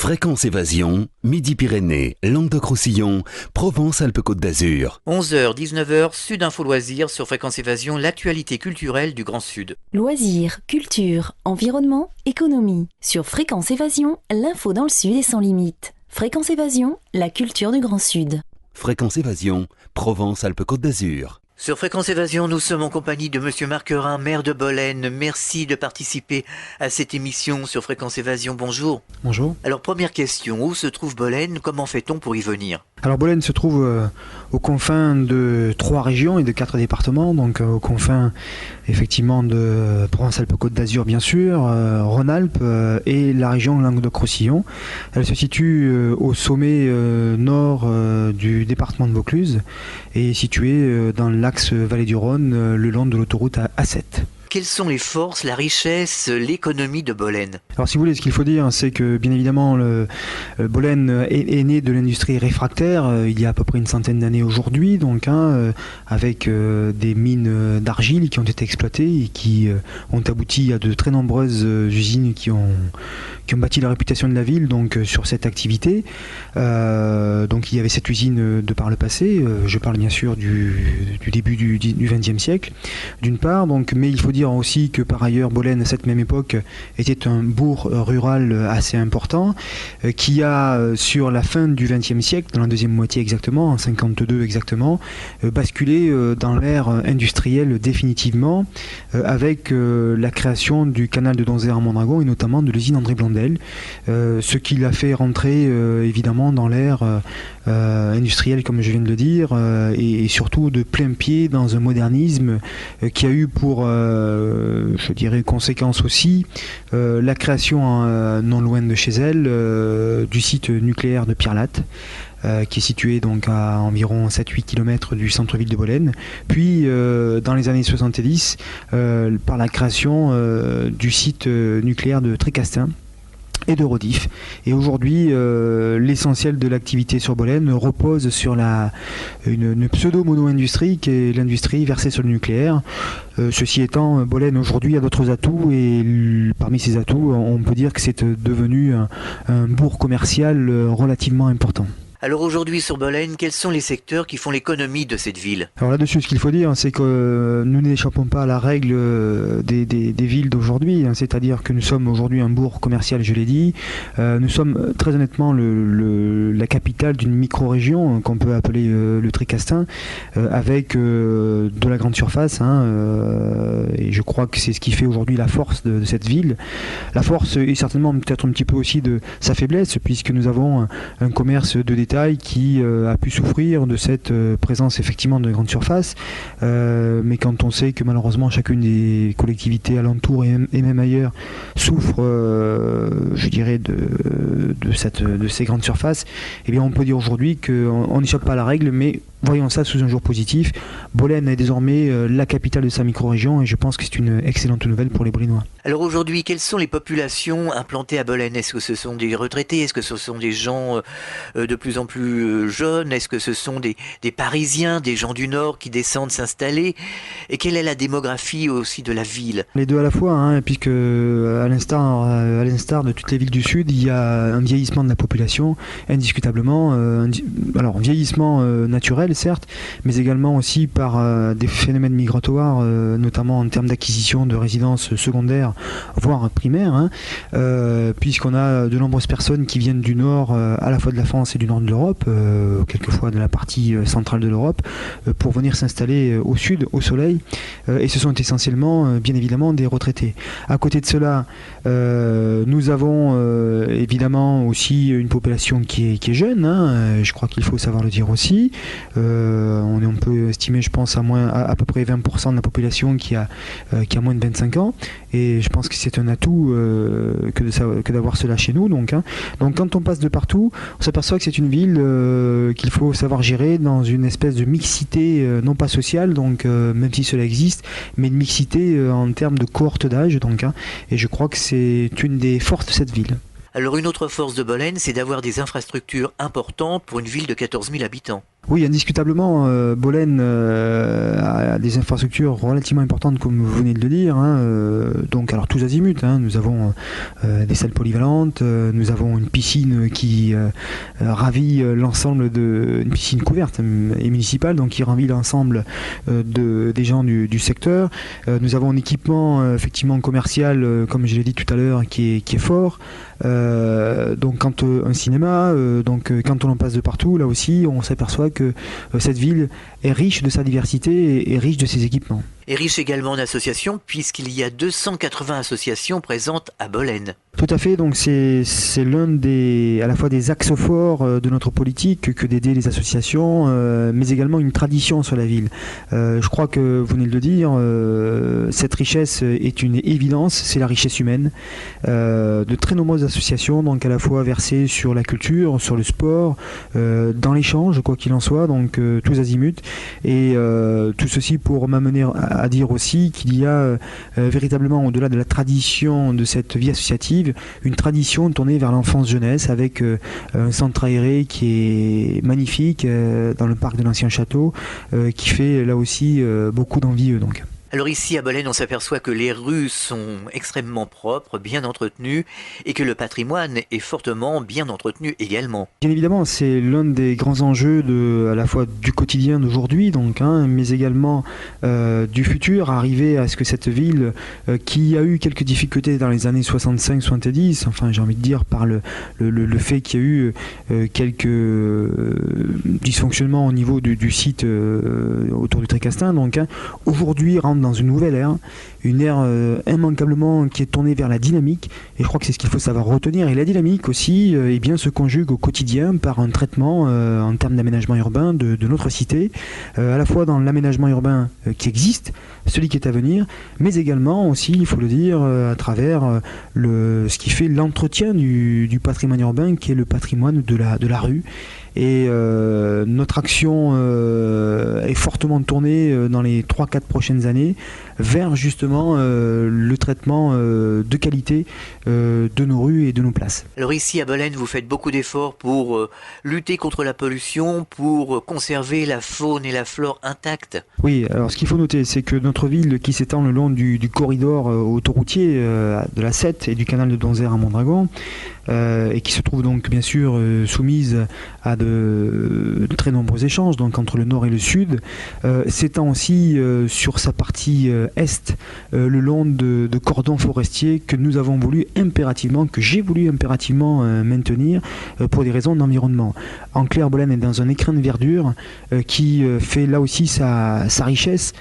Fréquence Évasion, Midi-Pyrénées, Languedoc-Roussillon, Provence-Alpes-Côte d'Azur. 11h, 19h, Sud Info Loisirs sur Fréquence Évasion, l'actualité culturelle du Grand Sud. Loisirs, culture, environnement, économie. Sur Fréquence Évasion, l'info dans le Sud est sans limite. Fréquence Évasion, la culture du Grand Sud. Fréquence Évasion, Provence-Alpes-Côte d'Azur. Sur Fréquence Évasion, nous sommes en compagnie de Monsieur Marc Rhin, maire de Bolène. Merci de participer à cette émission sur Fréquence Évasion. Bonjour. Bonjour. Alors, première question, où se trouve Bolène? Comment fait-on pour y venir? Alors Bolène se trouve aux confins de 3 régions et de 4 départements, donc aux confins effectivement de Provence-Alpes-Côte d'Azur bien sûr, Rhône-Alpes et la région Languedoc-Roussillon. Elle se situe au sommet nord du département de Vaucluse et est située dans l'axe Vallée du Rhône le long de l'autoroute A7. Quelles sont les forces, la richesse, l'économie de Bolène? Alors si vous voulez, ce qu'il faut dire, c'est que bien évidemment Bolène est né de l'industrie réfractaire il y a à peu près une centaine d'années aujourd'hui, donc avec des mines d'argile qui ont été exploitées et qui ont abouti à de très nombreuses usines qui ont bâti la réputation de la ville donc sur cette activité. Donc il y avait cette usine de par le passé, je parle bien sûr du début du XXe siècle d'une part, donc, mais il faut dire aussi que par ailleurs Bolène à cette même époque était un bourg rural assez important qui a sur la fin du XXe siècle, dans la deuxième moitié exactement, en 52 exactement, basculé dans l'ère industrielle définitivement avec la création du canal de Donzère à Mondragon et notamment de l'usine André Blondel, ce qui l'a fait rentrer évidemment dans l'ère industrielle comme je viens de le dire et surtout de plein pied dans un modernisme qui a eu pour je dirais conséquence aussi la création non loin de chez elle du site nucléaire de Pierrelatte qui est situé donc à environ 7-8 km du centre-ville de Bolène, puis dans les années 70 par la création du site nucléaire de Trécastin et de Rodif. Et aujourd'hui, l'essentiel de l'activité sur Bolène repose sur une pseudo-mono-industrie qui est l'industrie versée sur le nucléaire. Ceci étant, Bolène aujourd'hui a d'autres atouts et parmi ces atouts, on peut dire que c'est devenu un bourg commercial relativement important. Alors aujourd'hui sur Bolène, quels sont les secteurs qui font l'économie de cette ville? Alors là-dessus, ce qu'il faut dire, c'est que nous n'échappons pas à la règle des villes d'aujourd'hui, c'est-à-dire que nous sommes aujourd'hui un bourg commercial, je l'ai dit. Nous sommes très honnêtement la capitale d'une micro-région qu'on peut appeler le Trécastin, avec de la grande surface, et je crois que c'est ce qui fait aujourd'hui la force de cette ville. La force est certainement peut-être un petit peu aussi de sa faiblesse, puisque nous avons un commerce de détail qui a pu souffrir de cette présence effectivement de grande surface, mais quand on sait que malheureusement chacune des collectivités alentours et même ailleurs souffre je dirais de ces grandes surfaces, eh bien on peut dire aujourd'hui qu'on n'échappe pas à la règle, mais voyons ça sous un jour positif. Bolène est désormais la capitale de sa micro-région et je pense que c'est une excellente nouvelle pour les Bolénois. Alors aujourd'hui, quelles sont les populations implantées à Bolène? Est-ce que ce sont des retraités? Est-ce que ce sont des gens de plus en plus jeunes? Est-ce que ce sont des Parisiens, des gens du Nord qui descendent s'installer? Et quelle est la démographie aussi de la ville? Les deux à la fois, puisque à l'instar de toutes les villes du Sud, il y a un vieillissement de la population, indiscutablement. Alors, vieillissement naturel, certes, mais également aussi par des phénomènes migratoires, notamment en termes d'acquisition de résidences secondaires, voire primaires, puisqu'on a de nombreuses personnes qui viennent du nord, à la fois de la France et du nord de l'Europe, quelquefois de la partie centrale de l'Europe, pour venir s'installer au sud, au soleil, et ce sont essentiellement, bien évidemment, des retraités. À côté de cela, nous avons évidemment aussi une population qui est jeune, je crois qu'il faut savoir le dire aussi. On peut estimer, je pense, à peu près 20% de la population qui a moins de 25 ans, et je pense que c'est un atout que d'avoir cela chez nous. Donc quand on passe de partout, on s'aperçoit que c'est une ville qu'il faut savoir gérer dans une espèce de mixité, non pas sociale, donc même si cela existe, mais une mixité en termes de cohorte d'âge, et je crois que c'est une des forces de cette ville. Alors une autre force de Bolène, c'est d'avoir des infrastructures importantes pour une ville de 14 000 habitants. Oui, indiscutablement, Bolène a des infrastructures relativement importantes, comme vous venez de le dire. Donc, alors tous azimuts. Nous avons des salles polyvalentes, nous avons une piscine qui ravit l'ensemble une piscine couverte et municipale, donc qui ravit l'ensemble des gens du secteur. Nous avons un équipement effectivement commercial, comme je l'ai dit tout à l'heure, qui est fort. Donc quand un cinéma, quand on en passe de partout, là aussi on s'aperçoit que cette ville est riche de sa diversité et riche de ses équipements. Et riche également en associations, puisqu'il y a 280 associations présentes à Bolène. Tout à fait, donc c'est l'un à la fois des axes forts de notre politique que d'aider les associations, mais également une tradition sur la ville. Je crois que vous venez de le dire, cette richesse est une évidence, c'est la richesse humaine. De très nombreuses associations, donc à la fois versées sur la culture, sur le sport, dans l'échange, quoi qu'il en soit, donc tous azimuts. Et tout ceci pour m'amener à dire aussi qu'il y a véritablement, au-delà de la tradition de cette vie associative, une tradition tournée vers l'enfance-jeunesse avec un centre aéré qui est magnifique dans le parc de l'ancien château, qui fait là aussi beaucoup d'envieux donc. Alors ici à Bolène, on s'aperçoit que les rues sont extrêmement propres, bien entretenues, et que le patrimoine est fortement bien entretenu également. Bien évidemment, c'est l'un des grands enjeux à la fois du quotidien d'aujourd'hui, donc, mais également du futur, arriver à ce que cette ville, qui a eu quelques difficultés dans les années 65-70, enfin j'ai envie de dire par le fait qu'il y a eu quelques dysfonctionnements au niveau du site autour du Tricastin, donc aujourd'hui rentre dans une nouvelle ère, une ère immanquablement qui est tournée vers la dynamique, et je crois que c'est ce qu'il faut savoir retenir. Et la dynamique aussi se conjugue au quotidien par un traitement en termes d'aménagement urbain de notre cité, à la fois dans l'aménagement urbain qui existe, celui qui est à venir, mais également aussi, il faut le dire, à travers ce qui fait l'entretien du patrimoine urbain, qui est le patrimoine de la rue. Et notre action est fortement tournée dans les 3-4 prochaines années vers justement le traitement de qualité de nos rues et de nos places. Alors ici à Bolène, vous faites beaucoup d'efforts pour lutter contre la pollution, pour conserver la faune et la flore intactes. Oui, alors ce qu'il faut noter, c'est que notre ville qui s'étend le long du corridor autoroutier de la 7 et du canal de Donzère à Mondragon, et qui se trouve donc bien sûr soumise à de très nombreux échanges donc entre le nord et le sud, s'étend aussi sur sa partie est le long de cordons forestiers que nous avons voulu impérativement, que j'ai voulu impérativement maintenir pour des raisons d'environnement. En clair, Bolène est dans un écrin de verdure qui fait là aussi sa richesse.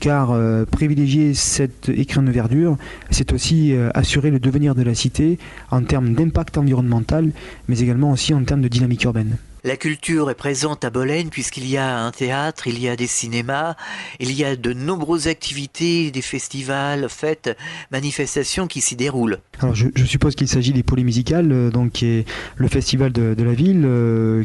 Car privilégier cet écrin de verdure, c'est aussi assurer le devenir de la cité en termes d'impact environnemental, mais également aussi en termes de dynamique urbaine. La culture est présente à Bolène puisqu'il y a un théâtre, il y a des cinémas, il y a de nombreuses activités, des festivals, fêtes, manifestations qui s'y déroulent. Alors je suppose qu'il s'agit des Polymusicales, donc qui est le festival de la ville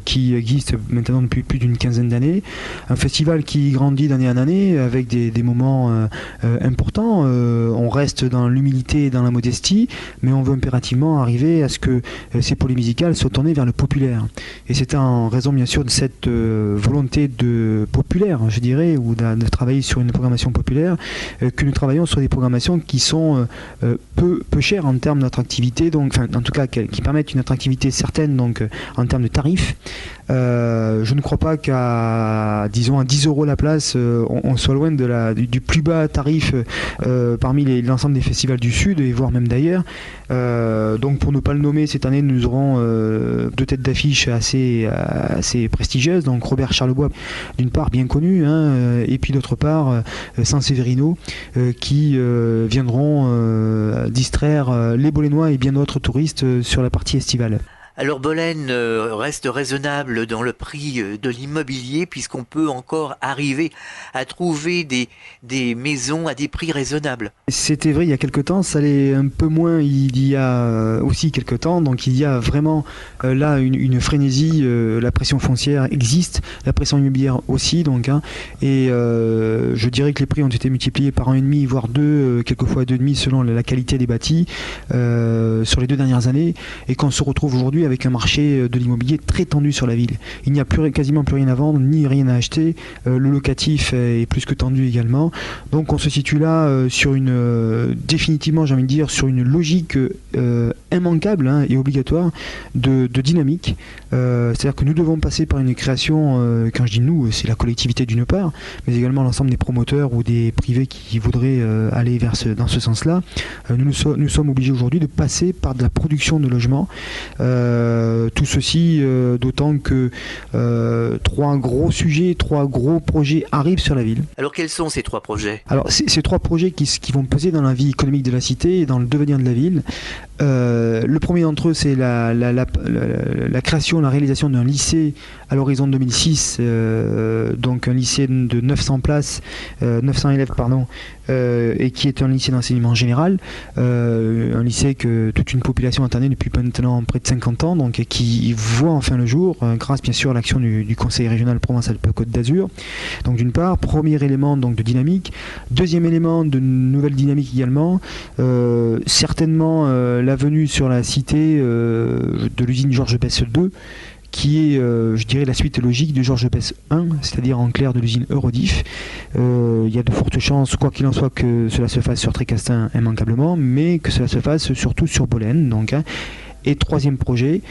qui existe maintenant depuis plus d'une quinzaine d'années. Un festival qui grandit d'année en année avec des moments importants. On reste dans l'humilité et dans la modestie, mais on veut impérativement arriver à ce que ces Polymusicales soient tournées vers le populaire. Et c'est en raison bien sûr de cette volonté de populaire, je dirais, ou de travailler sur une programmation populaire, que nous travaillons sur des programmations qui sont peu chères en termes d'attractivité, donc, enfin, en tout cas qui permettent une attractivité certaine donc, en termes de tarifs. Je ne crois pas qu'à, disons, à 10 € la place, on soit loin du plus bas tarif parmi l'ensemble des festivals du Sud, et voire même d'ailleurs. Donc pour ne pas le nommer, cette année nous aurons deux têtes d'affiche assez prestigieuses, donc Robert Charlebois d'une part bien connu, et puis d'autre part Sanseverino qui viendront distraire les Bolénois et bien d'autres touristes sur la partie estivale. Alors Bolène reste raisonnable dans le prix de l'immobilier puisqu'on peut encore arriver à trouver des maisons à des prix raisonnables. C'était vrai il y a quelque temps, ça l'est un peu moins il y a aussi quelque temps, donc il y a vraiment là une frénésie, la pression foncière existe, la pression immobilière aussi, donc, et je dirais que les prix ont été multipliés par 1,5 voire 2, quelquefois 2,5 selon la qualité des bâtis sur les 2 dernières années, et qu'on se retrouve aujourd'hui avec un marché de l'immobilier très tendu sur la ville. Il n'y a quasiment plus rien à vendre, ni rien à acheter. Le locatif est plus que tendu également. Donc on se situe là sur définitivement, j'ai envie de dire, sur une logique immanquable et obligatoire de dynamique. C'est-à-dire que nous devons passer par une création, quand je dis nous, c'est la collectivité d'une part, mais également l'ensemble des promoteurs ou des privés qui voudraient aller dans ce sens-là. Nous sommes obligés aujourd'hui de passer par de la production de logements. Tout ceci d'autant que 3 gros sujets, 3 gros projets arrivent sur la ville. Alors quels sont ces 3 projets ? Alors ces 3 projets qui vont peser dans la vie économique de la cité et dans le devenir de la ville. Le premier d'entre eux, c'est la création, la réalisation d'un lycée à l'horizon 2006, donc un lycée de 900 places, 900 élèves et qui est un lycée d'enseignement général, un lycée que toute une population attendait depuis maintenant près de 50 ans, donc qui voit enfin le jour, grâce bien sûr à l'action du Conseil régional Provence-Alpes-Côte d'Azur. Donc d'une part, premier élément donc de dynamique, deuxième élément de nouvelle dynamique également, certainement la venue sur la cité de l'usine Georges Besse 2, qui est, je dirais, la suite logique de Georges Besse 1, c'est-à-dire en clair de l'usine Eurodif. Il y a de fortes chances, quoi qu'il en soit, que cela se fasse sur Trécastin immanquablement, mais que cela se fasse surtout sur Bolène. Donc, et troisième projet,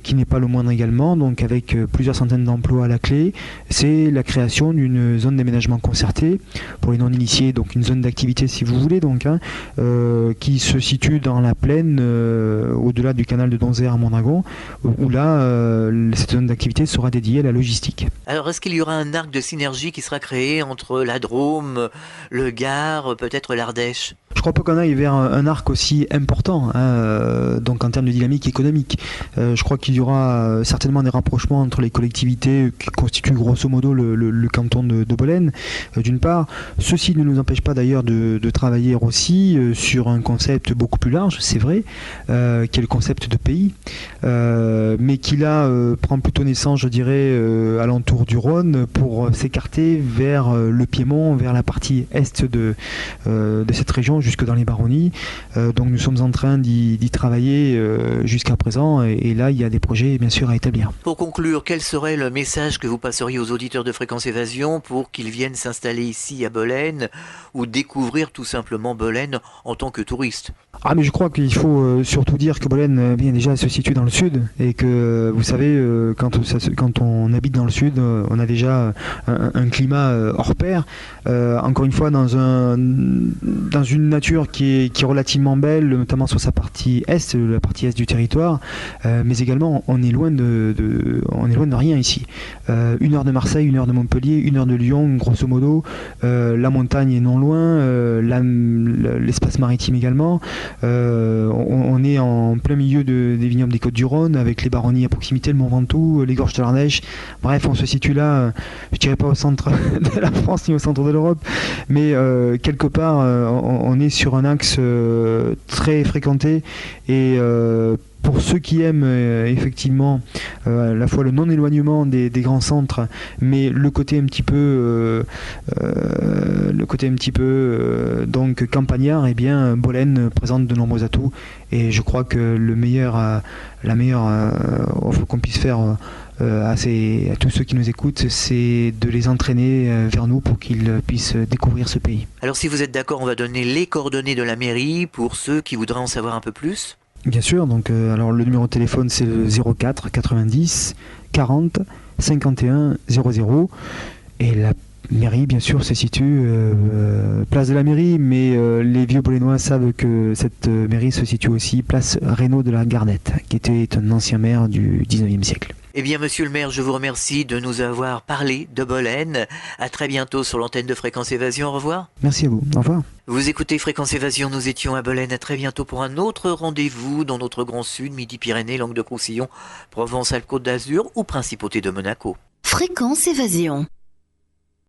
qui n'est pas le moindre également, donc avec plusieurs centaines d'emplois à la clé, c'est la création d'une zone d'aménagement concerté pour les non-initiés, donc une zone d'activité si vous voulez, donc, qui se situe dans la plaine, au-delà du canal de Donzère à Mondragon, où là, cette zone d'activité sera dédiée à la logistique. Alors est-ce qu'il y aura un arc de synergie qui sera créé entre la Drôme, le Gard, peut-être l'Ardèche ? Je crois pas qu'on aille vers un arc aussi important, donc en termes de dynamique économique. Je crois qu'il y aura certainement des rapprochements entre les collectivités qui constituent grosso modo le canton de Bolène, d'une part. Ceci ne nous empêche pas d'ailleurs de travailler aussi sur un concept beaucoup plus large, c'est vrai, qui est le concept de pays, mais qui là prend plutôt naissance, je dirais, alentour du Rhône, pour s'écarter vers le Piémont, vers la partie est de cette région, jusque dans les baronnies. Donc nous sommes en train d'y travailler jusqu'à présent, et là il y a des projets bien sûr à établir. Pour conclure, quel serait le message que vous passeriez aux auditeurs de Fréquence Évasion pour qu'ils viennent s'installer ici à Bolène ou découvrir tout simplement Bolène en tant que touristes ? Ah, mais je crois qu'il faut surtout dire que Bolène bien déjà se situe dans le sud, et que vous savez, quand on habite dans le sud, on a déjà un climat hors pair, encore une fois dans une nature qui est relativement belle, notamment sur sa partie est, la partie est du territoire, mais également on est loin de rien ici. 1 heure de Marseille, 1 heure de Montpellier, 1 heure de Lyon, grosso modo, la montagne est non loin, l'espace maritime également. On est en plein milieu des vignobles des Côtes-du-Rhône, avec les baronnies à proximité, le Mont Ventoux, les gorges de l'Ardèche. Bref, on se situe là, je dirais pas au centre de la France ni au centre de l'Europe, mais quelque part on est sur un axe très fréquenté, et pour ceux qui aiment effectivement à la fois le non-éloignement des grands centres, mais le côté un petit peu donc campagnard, eh bien Bolène présente de nombreux atouts, et je crois que la meilleure offre qu'on puisse faire à tous ceux qui nous écoutent, c'est de les entraîner vers nous pour qu'ils puissent découvrir ce pays. Alors si vous êtes d'accord, on va donner les coordonnées de la mairie pour ceux qui voudraient en savoir un peu plus. Bien sûr, donc alors le numéro de téléphone c'est le 04 90 40 51 00, et la mairie bien sûr se situe place de la mairie, mais les vieux bolénois savent que cette mairie se situe aussi place Reynaud de la Gardette, qui était un ancien maire du 19e siècle. Eh bien, monsieur le maire, je vous remercie de nous avoir parlé de Bolène. À très bientôt sur l'antenne de Fréquence Évasion. Au revoir. Merci à vous. Au revoir. Vous écoutez Fréquence Évasion. Nous étions à Bolène. À très bientôt pour un autre rendez-vous dans notre Grand Sud, Midi-Pyrénées, Languedoc-Roussillon, Provence-Alpes-Côte d'Azur ou Principauté de Monaco. Fréquence Évasion.